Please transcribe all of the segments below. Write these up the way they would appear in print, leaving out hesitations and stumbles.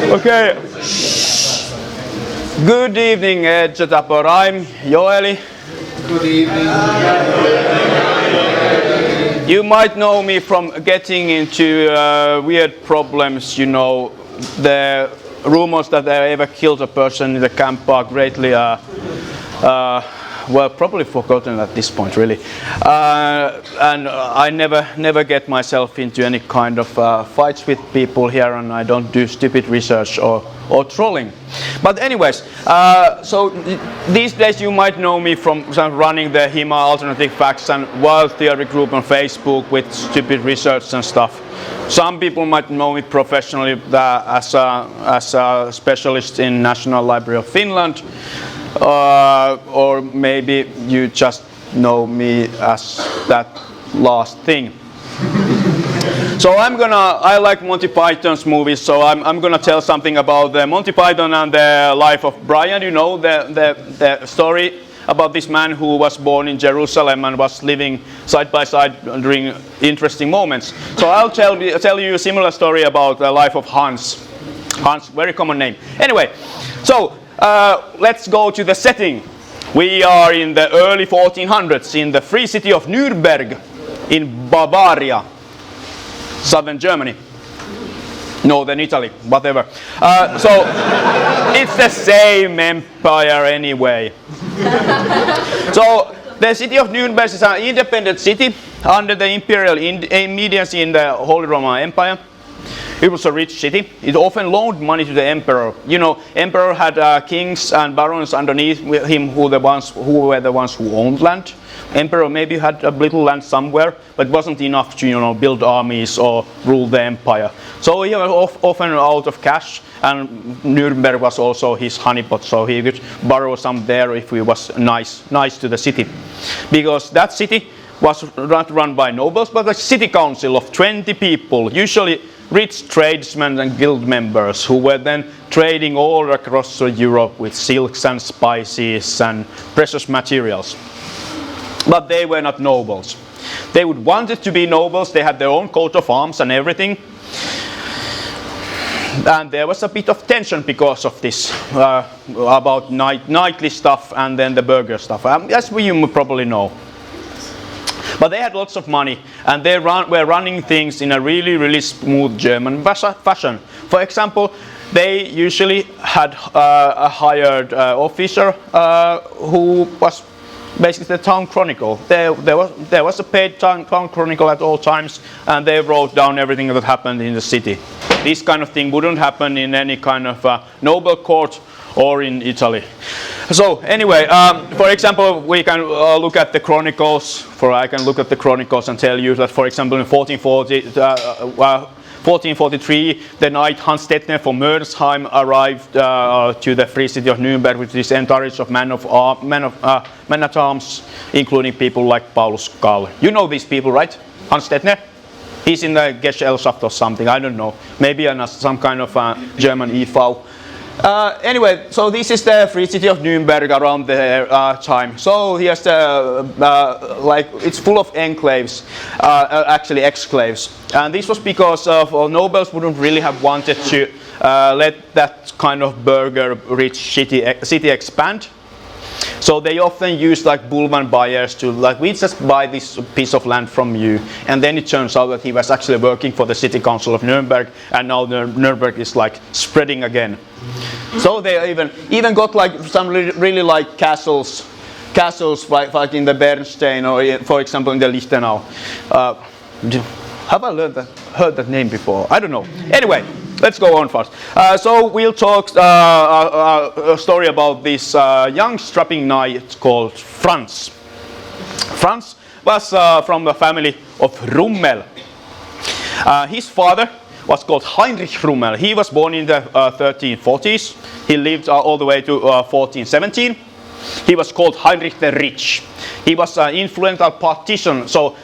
Okay. Good evening, Esti Tábor. I'm Joeli. Good evening. You might know me from getting into weird problems, you know, the rumors that I ever killed a person in the camp are greatly, well, probably forgotten at this point, really. And I never get myself into any kind of fights with people here, and I don't do stupid research or trolling. But anyways, so these days you might know me from running the HIMA Alternative Facts and Wild Theory group on Facebook with stupid research and stuff. Some people might know me professionally as a specialist in National Library of Finland, or maybe you just know me as that last thing. So I like Monty Python's movies, so I'm gonna tell something about the Monty Python and the life of Brian. You know the story about this man who was born in Jerusalem and was living side by side during interesting moments. So I'll tell you a similar story about the life of Hans. Hans, very common name. Anyway, so let's go to the setting. We are in the early 1400s in the free city of Nuremberg in Bavaria, southern Germany, northern Italy, whatever. So it's the same empire anyway. So the city of Nuremberg is an independent city under the imperial immediacy in the Holy Roman Empire. It was a rich city. It often loaned money to the emperor. You know, emperor had kings and barons underneath him who were the ones who owned land. Emperor maybe had a little land somewhere, but wasn't enough to build armies or rule the empire. So he was often out of cash, and Nuremberg was also his honeypot, so he could borrow some there if he was nice to the city. Because that city was not run by nobles, but a city council of 20 people, usually rich tradesmen and guild members who were then trading all across Europe with silks and spices and precious materials. But they were not nobles. They would wanted to be nobles. They had their own coat of arms and everything. And there was a bit of tension because of this, about nightly stuff and then the burger stuff, as you probably know. But they had lots of money, and they were running things in a really smooth German fashion. For example, they usually had a hired officer who was basically the town chronicle. There was a paid town chronicle at all times, and they wrote down everything that happened in the city. This kind of thing wouldn't happen in any kind of noble court or in Italy. So anyway, for example, we can look at the chronicles. I can look at the chronicles and tell you that, for example, in 1443, the knight Hans Stettner from Mernsheim arrived to the free city of Nuremberg with his entourage of men at arms, including people like Paulus Gall. You know these people, right? Hans Stettner? He's in the Gesellschaft or something, I don't know. Maybe some kind of German EV. Anyway, so this is the free city of Nuremberg around the time. So here's the, it's full of enclaves, actually exclaves. And this was because nobles wouldn't really have wanted to let that kind of burger-rich city expand. So they often used Bulvan buyers to we just buy this piece of land from you, and then it turns out that he was actually working for the city council of Nuremberg, and now Nuremberg is spreading again. So they even got some really castles like in the Bernstein or for example in the Lichtenau. Have I heard that name before? I don't know. Anyway. Let's go on first. So we'll talk a story about this young strapping knight called Franz. Franz was from the family of Rummel. His father was called Heinrich Rummel. He was born in the 1340s. He lived all the way to 1417. He was called Heinrich the Rich. He was an influential partisan, so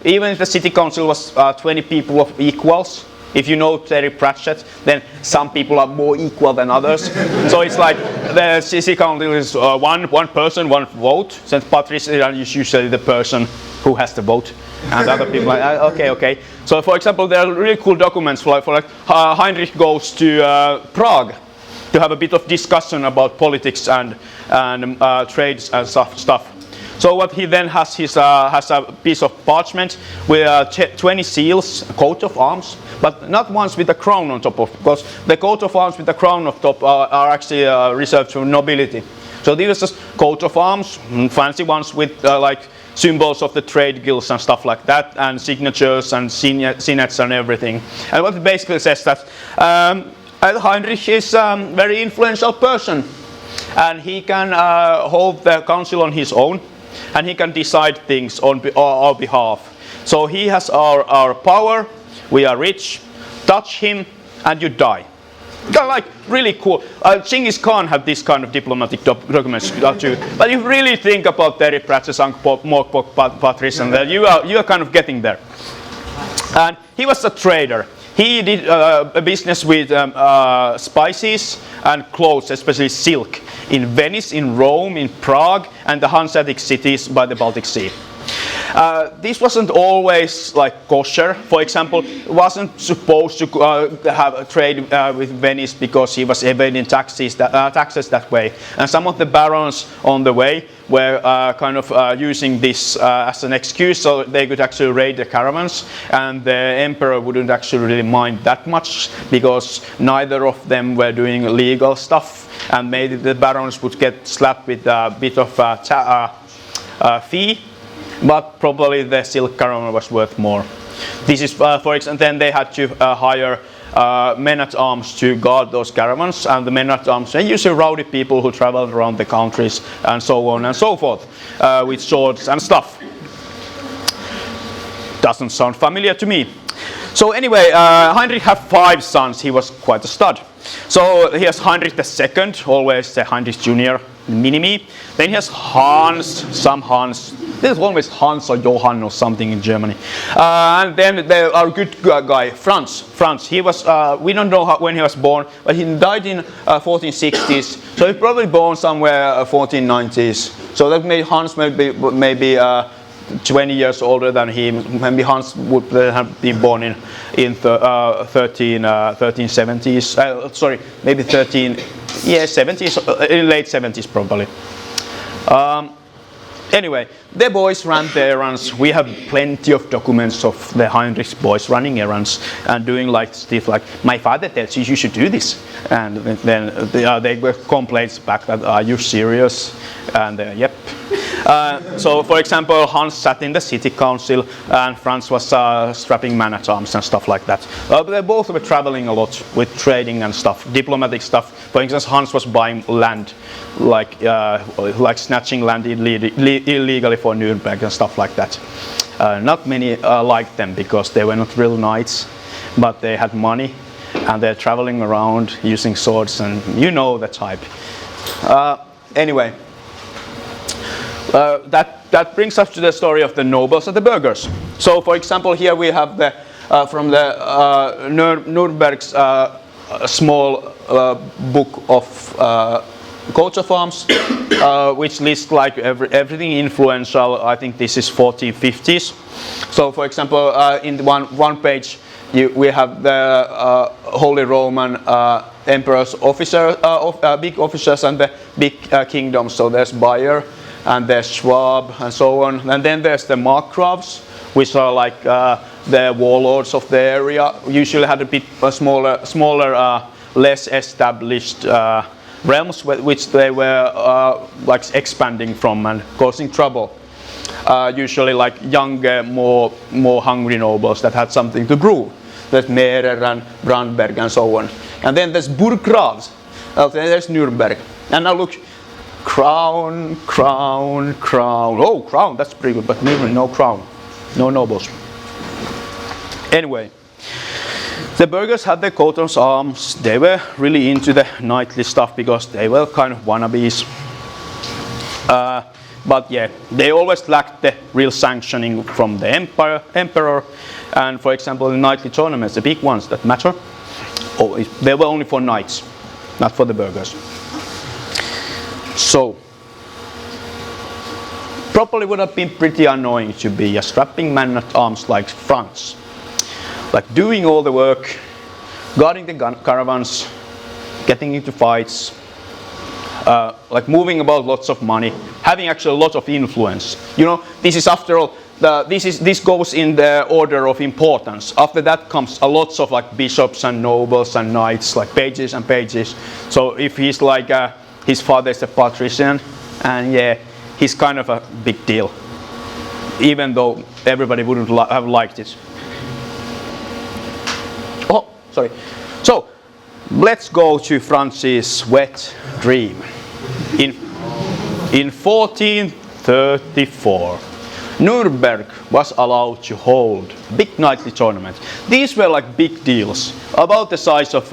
even if the city council was 20 people of equals, If you know Terry Pratchett, then some people are more equal than others. So it's like the city council is one person, one vote. St. Patrick's is usually the person who has the vote, and other people like okay. So for example, there are really cool documents for like Heinrich goes to Prague to have a bit of discussion about politics and trades and stuff. So what he then has has a piece of parchment with 20 seals, a coat of arms, but not ones with a crown on top of, because the coat of arms with the crown on top are actually reserved for nobility. So these are just coat of arms, fancy ones with like symbols of the trade guilds and stuff like that, and signatures and signettes and everything. And what it basically says that Heinrich is a very influential person, and he can hold the council on his own, and he can decide things on our behalf. So he has our power, we are rich, touch him and you die. Like really cool. Genghis Khan had this kind of diplomatic documents too. But if you really think about Terry Pratchett's Patrice, and you are kind of getting there. And he was a trader. He did a business with spices and clothes, especially silk, in Venice, in Rome, in Prague, and the Hanseatic cities by the Baltic Sea. This wasn't always like kosher. For example, wasn't supposed to have a trade with Venice because he was evading taxes that way. And some of the barons on the way were kind of using this as an excuse so they could actually raid the caravans, and the emperor wouldn't actually really mind that much because neither of them were doing illegal stuff, and maybe the barons would get slapped with a bit of fee. But probably the silk caravan was worth more. This is, for example, then they had to hire men-at-arms to guard those caravans, and the men-at-arms are usually rowdy people who traveled around the countries and so on and so forth with swords and stuff. Doesn't sound familiar to me. So anyway, Heinrich had 5 sons. He was quite a stud. So he has Heinrich II, always the Heinrich Jr. mini-me. Then he has Hans, some Hans. There's always Hans or Johann or something in Germany. And then there are good guy, Franz. He was, we don't know when he was born, but he died in 1460s. So he probably born somewhere 1490s. So that made Hans maybe 20 years older than him. Maybe Hans would have been born in 1370s. Sorry, maybe 70s, in late 70s probably. Anyway, the boys ran the errands. We have plenty of documents of the Heinrich's boys running errands and doing like stuff like, my father tells you should do this. And then they were complaints back that, are you serious? And yep. So for example, Hans sat in the city council and Franz was strapping men-at-arms and stuff like that. They both were traveling a lot with trading and stuff, diplomatic stuff. For instance, Hans was buying land, like snatching land illegally for Nuremberg and stuff like that. Not many liked them because they were not real knights, but they had money and they're traveling around using swords, and you know the type. Anyway. That brings us to the story of the nobles and the burghers. So, for example, here we have the from the Nuremberg's small book of coats of arms, which lists like everything influential. I think this is 1450s. So, for example, in one page we have the Holy Roman Emperor's big officers and the big kingdoms. So there's Bayer, and there's Schwab and so on, and then there's the Markgrafs, which are like the warlords of the area. Usually had a bit smaller, less established realms which they were like expanding from and causing trouble. Usually like younger, more hungry nobles that had something to prove. There's Mehrer and Brandberg and so on. And then there's Burggrafs. There's Nuremberg. And now look. Crown. Oh, crown, that's pretty good, but no crown. No nobles. Anyway, the burghers had their coat of arms. They were really into the knightly stuff because they were kind of wannabes. But yeah, they always lacked the real sanctioning from the emperor. And for example, the nightly tournaments, the big ones that matter, they were only for knights, not for the burghers. So, probably would have been pretty annoying to be a strapping man at arms like Franz. Like doing all the work, guarding the caravans, getting into fights, like moving about lots of money, having actually a lot of influence. You know, this is after all, this goes in the order of importance. After that comes a lots of like bishops and nobles and knights, like pages and pages. So if he's like, his father is a patrician, and yeah, he's kind of a big deal, even though everybody wouldn't have liked it. Oh, sorry. So, let's go to Franz's wet dream. In 1434, Nuremberg was allowed to hold a big nightly tournament. These were like big deals, about the size of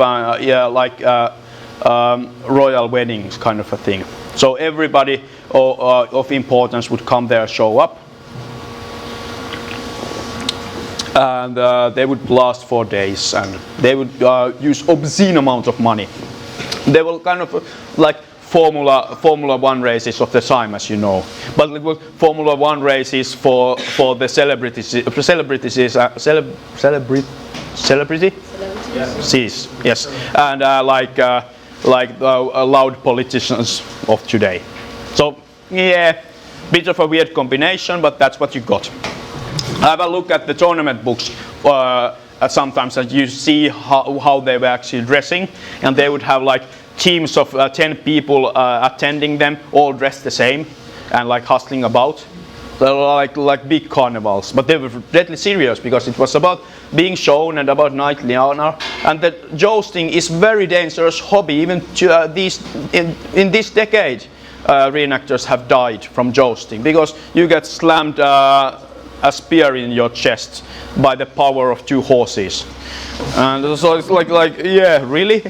royal weddings kind of a thing. So everybody of importance would come there, show up, and they would last 4 days, and they would use obscene amount of money. They were kind of like Formula 1 races of the time, as you know, but it was Formula 1 races for the celebrities. Celebrity? Yes, and loud politicians of today. So yeah, bit of a weird combination, but that's what you got. Have a look at the tournament books sometimes, and you see how they were actually dressing, and they would have like teams of 10 people attending them, all dressed the same and like hustling about. They were like big carnivals, but they were deadly serious because it was about being shown and about knightly honor. And that jousting is very dangerous hobby. Even to, in this decade, reenactors have died from jousting because you get slammed a spear in your chest by the power of 2 horses. And so it's like yeah, really.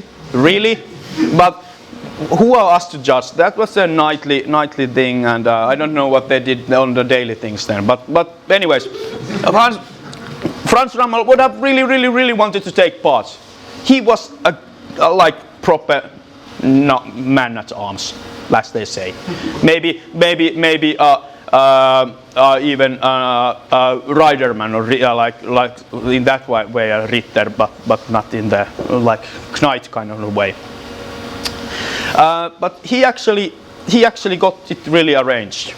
But who are us to judge? That was a nightly thing, and I don't know what they did on the daily things then. But anyways, Franz Rammel would have really wanted to take part. He was a like proper man at arms, as they say. Maybe even riderman, or like in that way a ritter, but not in the like knight kind of a way. But he actually got it really arranged.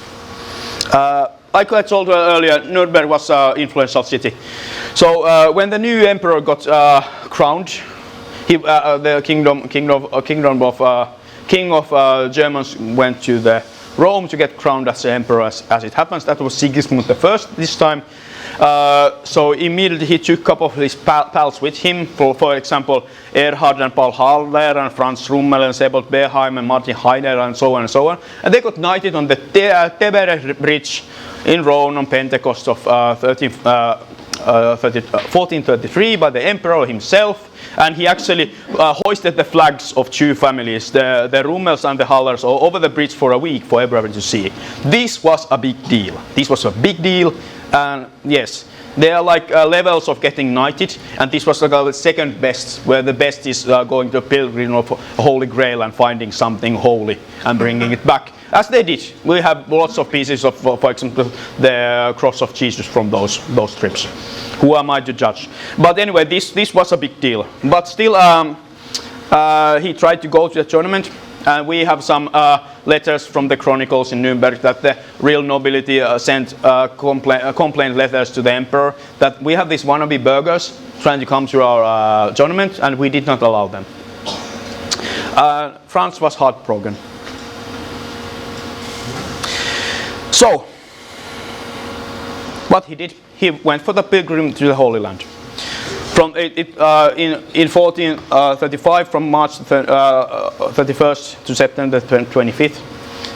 Like I told earlier, Nuremberg was an influential city. So when the new emperor got crowned, the king of Germans went to the Rome to get crowned as the emperor. As it happens, that was Sigismund I this time. So immediately he took a couple of his pals with him, for example, Erhard and Paul Haller and Franz Rummel and Sebold Beheim and Martin Heiner and so on and so on. And they got knighted on the Tevere Bridge in Rome on Pentecost of 1433 by the emperor himself. And he actually hoisted the flags of 2 families, the Rummels and the Hallers, over the bridge for a week for everyone to see. This was a big deal. And yes, there are like levels of getting knighted, and this was like the second best, where the best is going to a pilgrim of Holy Grail and finding something holy and bringing it back, as they did. We have lots of pieces of, for example, the cross of Jesus from those trips. Who am I to judge? But anyway, this was a big deal. But still, he tried to go to the tournament. And we have some letters from the chronicles in Nuremberg that the real nobility sent complaint letters to the emperor that we have these wannabe burghers trying to come to our tournament, and we did not allow them. Franz was heartbroken. So, what he did, he went for the pilgrim to the Holy Land. From in 1435, from March 31st to September 25th,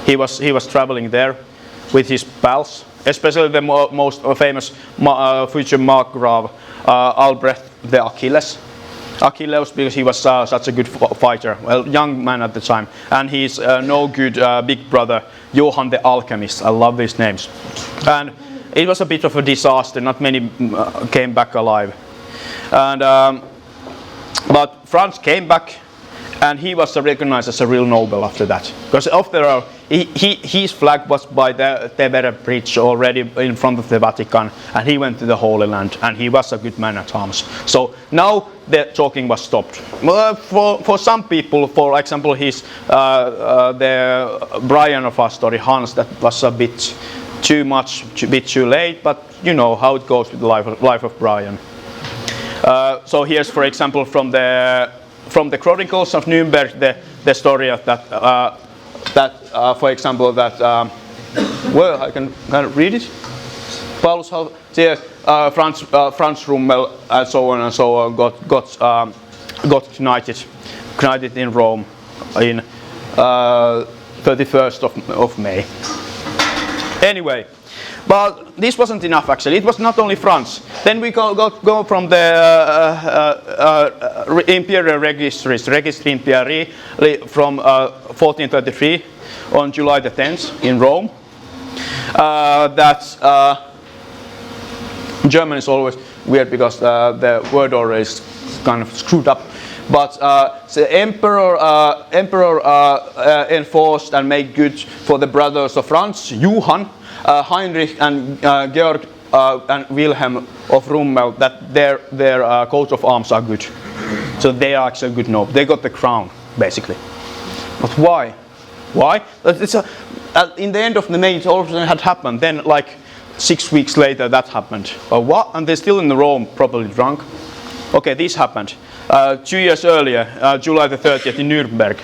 he was traveling there with his pals, especially the most famous future Markgraf Albrecht the Achilles. Achilles because he was such a good fighter, well, young man at the time, and his no good big brother Johann the Alchemist. I love these names, and it was a bit of a disaster. Not many came back alive, and but Franz came back, and he was recognized as a real noble after that. Because after all, his flag was by the Tevere Bridge already in front of the Vatican, and he went to the Holy Land, and he was a good man at arms. So now the talking was stopped. Well, for some people, for example, the Brian of our story, Hans, that was a bit too much, a bit too late, but you know how it goes with the life of Brian. So here's, for example, from the Chronicles of Nuremberg, the story of that, for example, that, well, I can kind of read it. Paulus, Franz Rummel, and so on, got knighted in Rome in 31st of May. Anyway, but this wasn't enough actually. It was not only Franz. Then we go from the imperial registries, Registri Imperii, from 1433 on July the 10th in Rome. That's German is always weird because the word order is kind of screwed up. But the emperor enforced and made good for the brothers of Franz, Johann, Heinrich, and Georg and Wilhelm of Rummel, that their coat of arms are good. So they are actually good noble. They got the crown, basically. But why? Why? In the end of the May, it all had happened. Then, like 6 weeks later, that happened. What? And they're still in the Rome, probably drunk. Okay, this happened 2 years earlier, July the 30th in Nuremberg.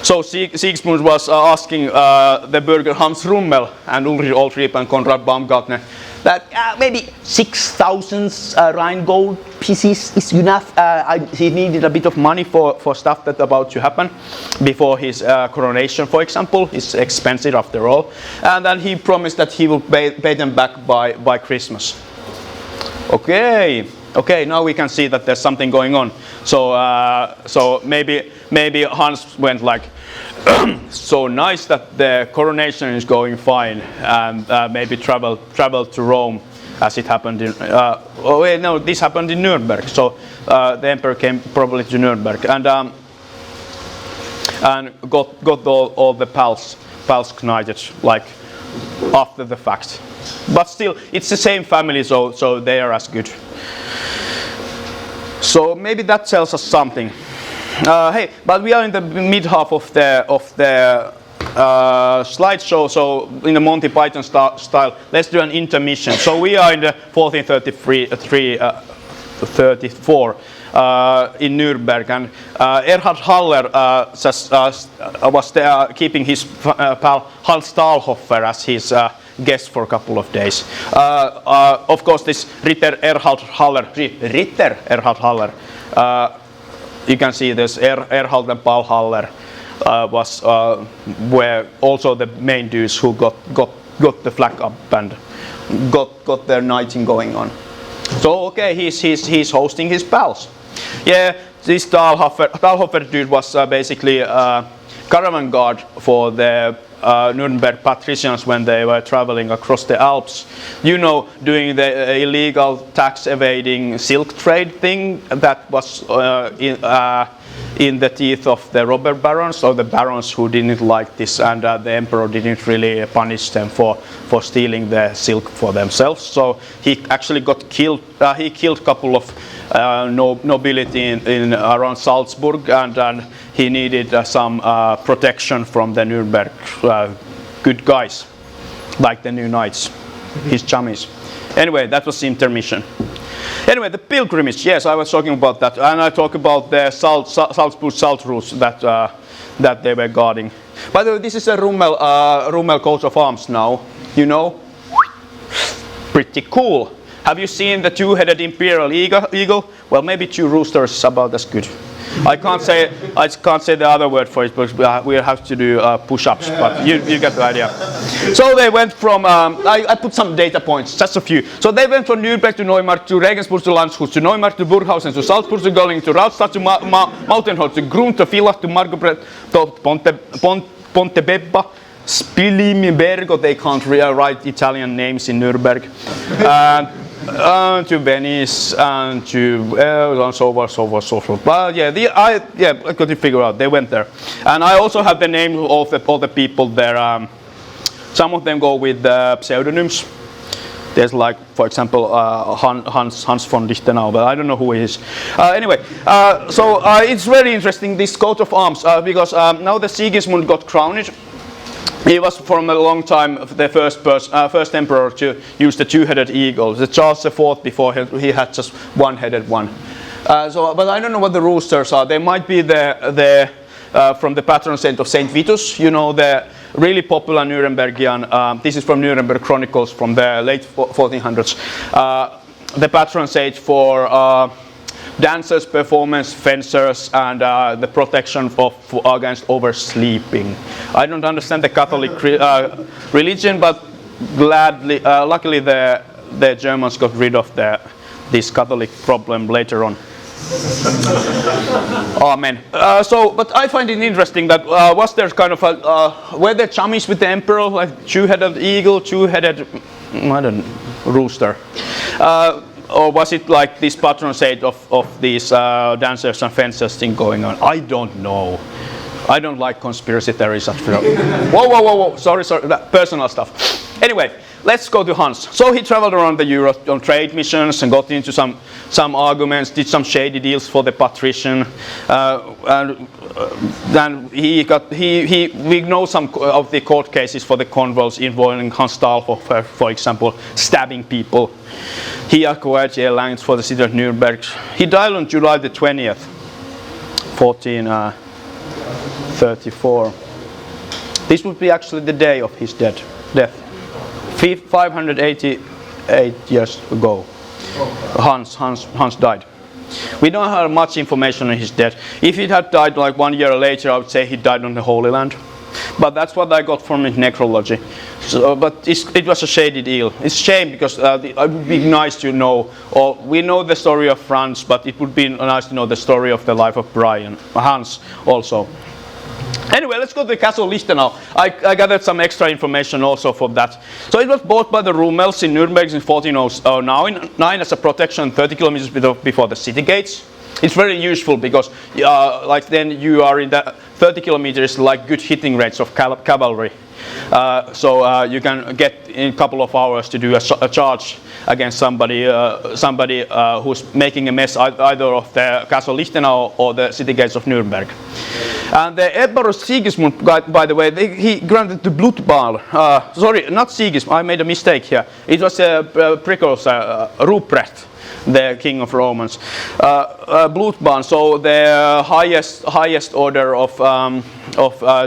So Sigismund was asking the burgher Hans Rummel and Ulrich Oldriep and Konrad Baumgartner that maybe 6,000 Rhine gold pieces is enough. He needed a bit of money for stuff that's about to happen before his coronation, for example. It's expensive after all. And then he promised that he will pay them back by Christmas. Okay, now we can see that there's something going on. So maybe Hans went like, so nice that the coronation is going fine, and maybe travel to Rome, as it happened in. Oh wait, no, this happened in Nuremberg. So the emperor came probably to Nuremberg and got all the pals knighted like after the fact. But still, it's the same family, so they are as good. So maybe that tells us something. Hey, but we are in the mid half of the slideshow, so in the Monty Python style, let's do an intermission. So we are in the 1434 in Nuremberg, and Erhard Haller was there keeping his pal Hans Stahlhofer as his guest for a couple of days. Of course, this Ritter Erhard Haller, you can see this Erhard and Paul Haller were also the main dudes who got the flag up and got their knighting going on. So okay, he's hosting his pals. Yeah, this Stahlhofer dude was basically caravan guard for the Nuremberg patricians when they were traveling across the Alps. You know, doing the illegal tax evading silk trade thing that was in the teeth of the robber barons, or the barons who didn't like this, and the emperor didn't really punish them for stealing the silk for themselves. So he actually got killed. He killed a couple of nobility in around Salzburg, and he needed some protection from the Nuremberg good guys, like the new knights, his chummies. Anyway, that was the intermission. Anyway, the pilgrimage, yes, I was talking about that, and I talk about the Salzburg salt routes that they were guarding. By the way, this is a Rummel coat of arms now, you know. Pretty cool. Have you seen the two-headed imperial eagle? Well, maybe two roosters is about as good. I can't say the other word for it, but we have to do push-ups. But you get the idea. So they went from. I put some data points, just a few. So they went from Nürnberg to Neumarkt to Regensburg to Landshut to Neumarkt to Burghausen to Salzburg to Göttingen to Rastatt to Mautenholz to Grun to Villach to Margobret to Pontebebba. Spilimbergo, they can't write Italian names in Nuremberg, to Venice and to so forth. But yeah, I got to figure out. They went there, and I also have the name of all the people there. Some of them go with pseudonyms. There's like, for example, Hans von Lichtenau, but I don't know who he is. Anyway, so it's very interesting, this coat of arms, because now the Sigismund got crowned. He was for a long time the first emperor to use the two-headed eagle. The Charles IV before he had just one-headed one. But I don't know what the roosters are. They might be from the patron saint of Saint Vitus. You know, the really popular Nurembergian. This is from Nuremberg Chronicles from the late 1400s. The patron saint for dancers, performance, fencers, and the protection against oversleeping. I don't understand the Catholic religion, but luckily the Germans got rid of this Catholic problem later on. Amen. But I find it interesting that was there kind of were there chummies with the emperor, like two-headed eagle, two-headed, I don't know, rooster. Or was it like this patron saint of these dancers and fencers thing going on? I don't know. I don't like conspiracy theories. Whoa. Sorry, personal stuff. Anyway, let's go to Hans. So he traveled around the Europe on trade missions and got into some arguments, did some shady deals for the patrician. Then we know some of the court cases for the convulse involving Hans Stahl, for example, stabbing people. He acquired lands for the city of Nuremberg. He died on July the 20th, 1434. This would be actually the day of his death. 588 years ago, Hans died. We don't have much information on his death. If he had died like 1 year later, I would say he died on the Holy Land. But that's what I got from his necrology. But it was a shady deal. It's a shame because it would be nice to know. Or we know the story of Franz, but it would be nice to know the story of the life of Hans also. Anyway, let's go to the Castle Lichtenau. I gathered some extra information also for that. So it was bought by the Rummels in Nuremberg in 1409 as a protection 30 kilometers before the city gates. It's very useful because like then you are in the 30 kilometers like good hitting rates of cavalry. So you can get in a couple of hours to do a charge against somebody who's making a mess either of the Castle Lichtenau or the city gates of Nuremberg. And the Emperor Sigismund, by the way, he granted the Blutball. Sorry, not Sigismund. I made a mistake here. It was precursor, Ruprecht, the king of Romans. Blutbahn, so the highest order of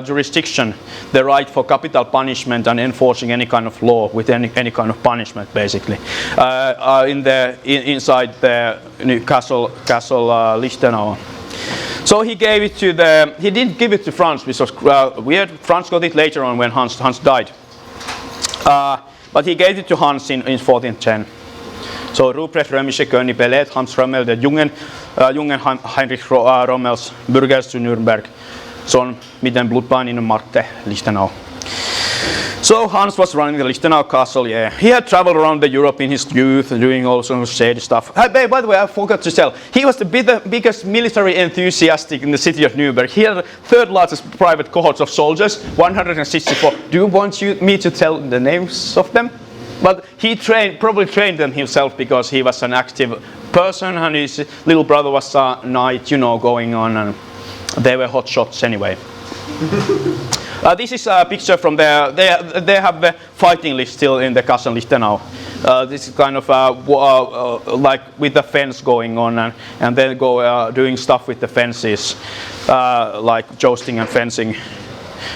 jurisdiction, the right for capital punishment and enforcing any kind of law with any kind of punishment, basically, inside the new Castle Lichtenau. So he gave it to he didn't give it to Franz, which was weird. Franz got it later on when Hans died. But he gave it to Hans in 1410. So Ruprecht römische König belät Hans Rommel der Jungen Heinrich Rommels Bürgers zu Nürnberg, so mit dem Blutbahn in Markte Lichtenau. So Hans was running the Lichtenau castle, yeah. He had traveled around the Europe in his youth, doing all sorts of shady stuff. By the way, I forgot to tell, he was the biggest military enthusiastic in the city of Nuremberg. He had the third largest private cohorts of soldiers, 164. Do you want me to tell the names of them? But he probably trained them himself because he was an active person and his little brother was a knight, going on, and they were hot shots anyway. This is a picture from there. They have the fighting list still in the Castle Lichtenau. This is kind of like with the fence going on, and then go doing stuff with the fences, like jousting and fencing.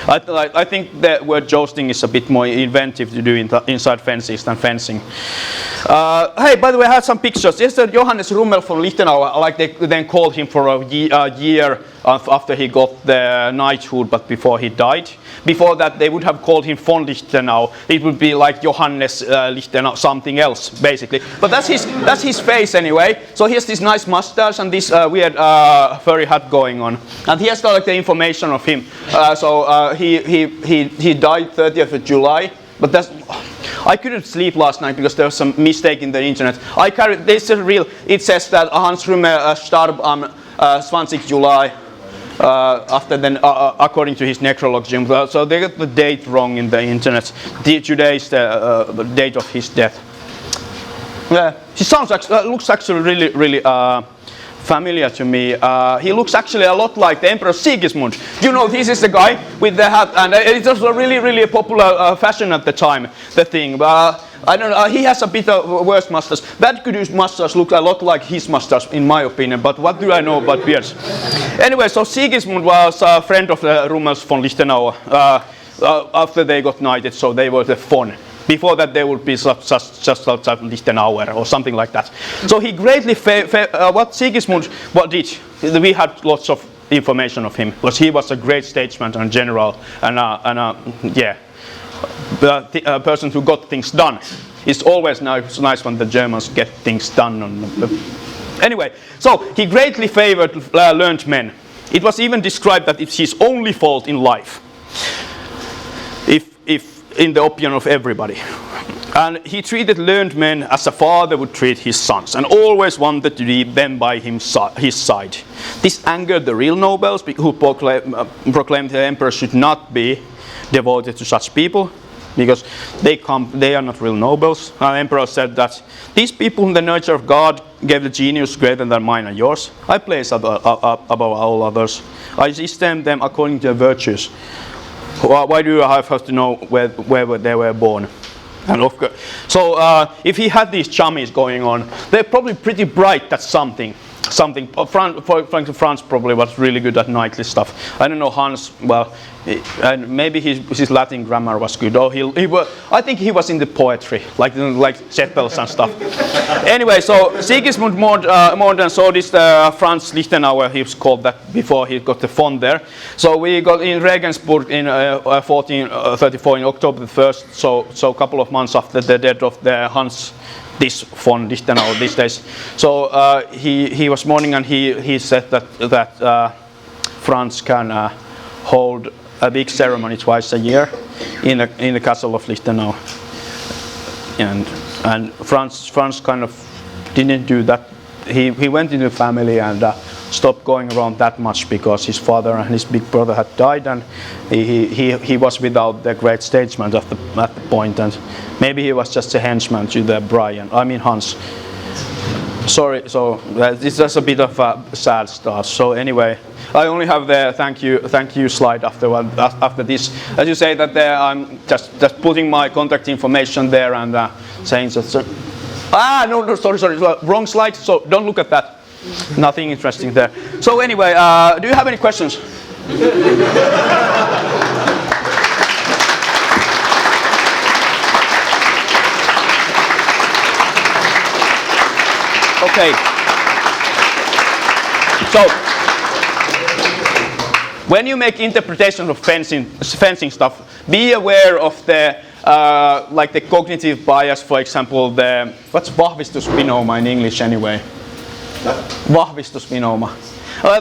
I think the word jousting is a bit more inventive to do inside fences than fencing. Hey, by the way, I had some pictures. Yesterday, Johannes Rummel from Lichtenau, like they then called him for a year after he got the knighthood, but before he died. Before that, they would have called him von Lichtenau. It would be like Johannes Lichtenau, something else, basically. But that's his face anyway. So he has this nice mustache and this weird furry hat going on. And he has got like the information of him. He died 30th of July. But I couldn't sleep last night because there was some mistake in the internet. This is real. It says that Hans Rümme starb am 20. July. After then, according to his necrology, so they got the date wrong in the internet. Today is the date of his death. Yeah, he looks actually really familiar to me. He looks actually a lot like the Emperor Sigismund. You know, this is the guy with the hat, and it was a really popular fashion at the time. The thing. I don't know, he has a bit of worse mustache. That Kudu's mustache looks a lot like his mustache, in my opinion, but what do I know about beards? Anyway, so Sigismund was a friend of the Rummels von Lichtenau after they got knighted, so they were the von. Before that, they would be just outside Lichtenauer or something like that. So he greatly what Sigismund did. We had lots of information of him because he was a great statesman and general, and yeah. The person who got things done. It's always nice when the Germans get things done. Anyway, so he greatly favored learned men. It was even described that it's his only fault in life, if in the opinion of everybody. And he treated learned men as a father would treat his sons, and always wanted to leave them by his side. This angered the real nobles, who proclaimed the emperor should not be devoted to such people, because they are not real nobles. The emperor said that these people in the nurture of God gave the genius greater than mine and yours. I place above all others. I esteem them according to their virtues. Why do I have to know where they were born? And of course, so if he had these chummies going on, they're probably pretty bright at something. Franz probably was really good at knightly stuff. I don't know Hans, well, and maybe his Latin grammar was good. Or I think he was into poetry, like Zeppels and stuff. Anyway, so Sigismund more than so this Franz Lichtenauer, he was called that before he got the font there. So we got in Regensburg in 1434 in October the 1st, so a couple of months after the death of the Hans this von Lichtenau these days. So he was mourning, and he said that France can hold a big ceremony twice a year in the castle of Lichtenau, and France kind of didn't do that. He went into family and stopped going around that much because his father and his big brother had died, and he was without the great statesman at the point, and maybe he was just a henchman to the Hans. Sorry, so it's just a bit of a sad start. So anyway, I only have the thank you slide after this. As you say that there, I'm just putting my contact information there and saying that. No, sorry, wrong slide. So don't look at that. Nothing interesting there. So anyway, do you have any questions? Okay. So when you make interpretations of fencing stuff, be aware of the like the cognitive bias, for example, what's vahvistusvinooma in English anyway? Vahvistusvinooma.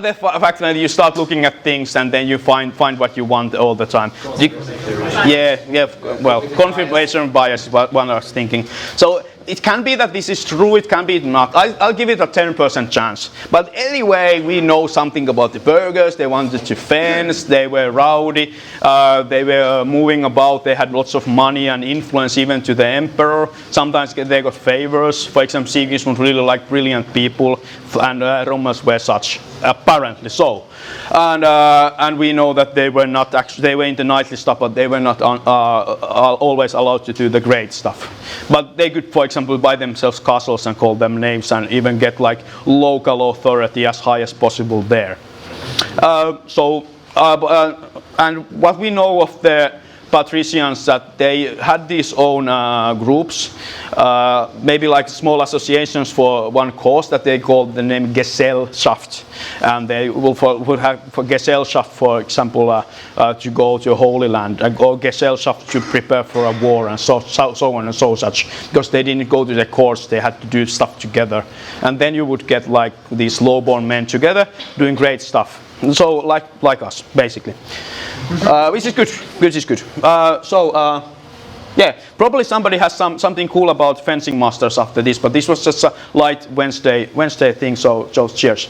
The fact that you start looking at things and then you find what you want all the time. Yeah. Well, confirmation bias is what one I was thinking. So it can be that this is true, it can be not. I'll give it a 10% chance. But anyway, we know something about the burghers. They wanted to fence, they were rowdy, they were moving about, they had lots of money and influence even to the emperor. Sometimes they got favors. For example, Sigismund really liked brilliant people, and Romans were such, apparently so. And we know that they were not actually, they were into knightly stuff, but they were not always allowed to do the great stuff. But they could, for example, buy themselves castles and call them names and even get like local authority as high as possible there. So And what we know of the patricians, that they had these own groups, maybe like small associations for one cause that they called the name Gesellschaft, and they would have for Gesellschaft, for example, to go to a Holy Land, or Gesellschaft to prepare for a war, and so on and so such, because they didn't go to the course, they had to do stuff together, and then you would get like these low-born men together doing great stuff. So like us, basically, which is good. Which is good. Yeah, probably somebody has something cool about fencing masters after this, but this was just a light Wednesday thing. So cheers.